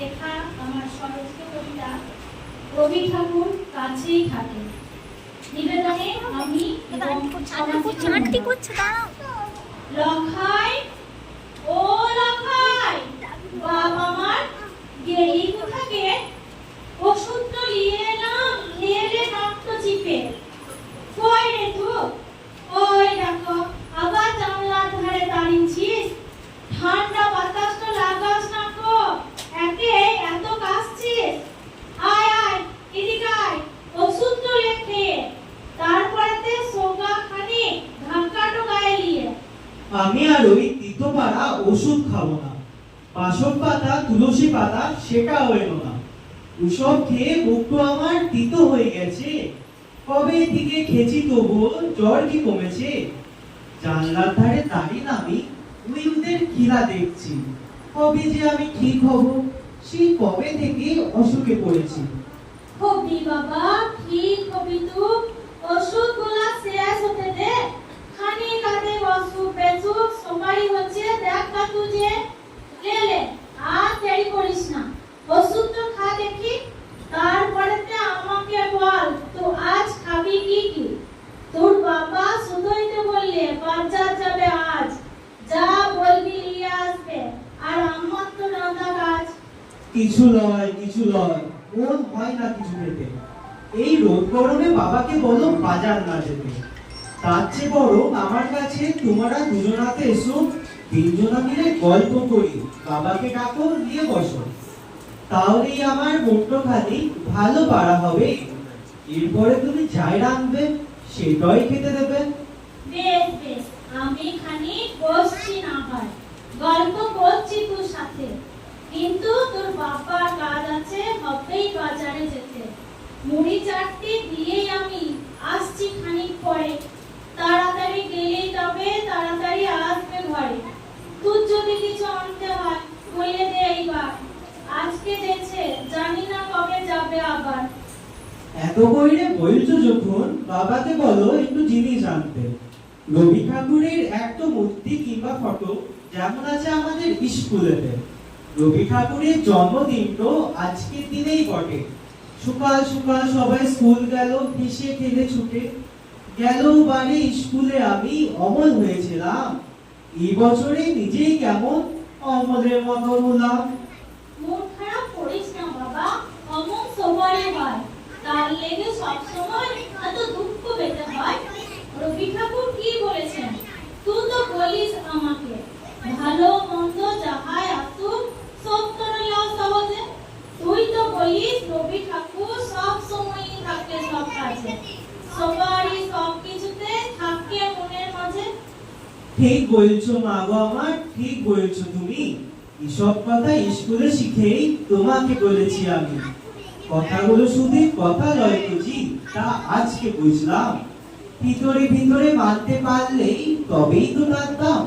লেখা আমার স্বরচিত কবিতা রবি ঠাকুর কাছেই থাকে। নিবেদনে আমি লখাই ও লখাই, বাপ আমার গেলি কোথাকে? ওষুধ তো নিয়ে এলাম, খেলে রক্ত চিপে। কই রে তুই? ওই দেখো আবার জানলার ধারে দাঁড়িয়েছিস। ঠান্ডা বাতাসটা লাগাস না কো, একে এত কাশছিস। আয় আয় এদিকে আয়, ওষুধ তো লেখে, তারপরেতে সোগা খানি ধাক্কাটো গায়ে নিয়ে। আমি আর ওই তিতো পাড়া ওষুধ খাবো না। বাসক পাতা তুলসী পাতা সেটাও এলো না। ওসব খেয়ে বুকটা আমার তিতো হয়ে গেছে। কবে থেকে খেয়েছি তবু জ্বর কি কমেছে? জানলার ধারে দাঁড়িয়ে আমি ওই ওদের খিলা দেখছি। কবে যে আমি ঠিক হব, সেই কবে থেকে অসুখে পড়েছি। হবি বাবা, ঠিক হবি তুই। ওষুধ গুলা শেষ হতে দে, খানি কাঁদে অসুখ বেসুখ সবাই হচ্ছে। দেখ না তুই যে লে আর দেরি করিস না, ওষুধ তো খা দেখি। তারপরেতে আমাকে বল তো আজ খাবি কি কি? তোর বাবা শুধুই তো বললে বাজার যাবে আজ, যা বলবি নিয়ে আসবে। আর আমার তো রান্না কাজ। কিছু লয় কিছু লয়, মন হয় না কিছু খেতে। এই রোদ গরমে বাবাকে বলো বাজার না যেতে। তার চেয়ে বড় আমার কাছে তোমরা দুজনাতে এসো, তিনজনা মিলে গল্প করি, বাবাকে ডাকো নিয়ে বসো। তাহলেই আমার মনটা খালি ভালো পারা হবে। এরপরে তুমি যাই রাঁধবে সেটাই খেতে দেবে। বেশ বেশ, আমি খানি বসছি না হয়, গল্প করছি তোর সাথে। কিন্তু তোর বাবার কাজ আছে, হবেই বাজারে যেতে। মুড়ি চারটি দিয়েই আমি আসছি খানিক পরে। তাড়াতাড়ি গেলেই তবে তাড়াতাড়ি আসবে ঘরে। তোর যদি কিছু আনতে হয় বলে দে এইবার। আজকে যেছে, জানি না কবে যাবে আবার। এত কইরে বলছো যখন, বাবাকে বলো একটু জিনিস আনতে। রবি ঠাকুরের একটা মূর্তি কিংবা ফটো যেমন আছে আমাদের স্কুলেতে। রবি ঠাকুরের জন্মদিন তো আজকের দিনেই বটে। সকাল সকাল সবাই স্কুল গেল, হেসে খেলে ছুটে গেল বারে স্কুলে। আমি অমল হয়েছিলাম, এই বছরে নিজেই কেমন অমলের মতো হলাম। মন খারাপ করিস না বাবা, অমন সবারই হয়। তার লেগে সবসময় এত দুঃখ পেতে হয়? রবি ঠাকুর কি বলেছেন? তুই তো বলিস আমাকে ভালো মন্দ যাহাই আসুক সব করে নাও সহজে। তুই তো বলিস রবি ঠাকুর সব সময়ই থাকে সব কাজে, সবারই সব কিছুতে থাকে মনের মাঝে। ঠিক বলছো মা গো আমার, ঠিক বলছো তুমি। এসব কথা স্কুলে শিখেই তোমাকে বলেছি আমি। কথাগুলো শুধু কথা নয় বুঝি, তা আজকে বুঝলাম। ভিতরে ভিতরে মানতে পারলেই তবেই তো তার দাম।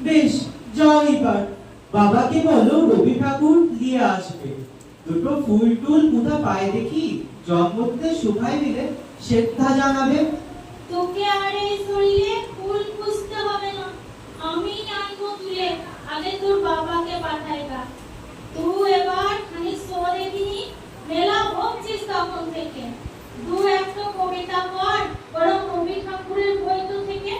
বেশ যাও এবার, বাবাকে বলো রবি ঠাকুর নিয়ে আসবে। দুটো ফুল টুল কোথা পায় দেখি, জন্মদিনে শুকাই দিলে শ্রদ্ধা জানাবে। তোকে আর এই শরীরে ফুল খুঁজতে হবে না, আমি আনবো তুলে। আগে তোর বাবাকে পাঠাইবা। তুই এবার খানি সরে দিনি, মেলা ভাবছিস তখন থেকে। দু একটা কবিতা পড়, বরং রবি ঠাকুরের বই তো থেকে।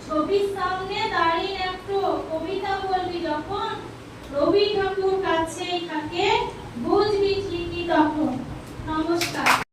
ছবির সামনে দাঁড়িয়ে একটু কবিতা বলবি যখন। রবি ঠাকুর কাছেই থাকে,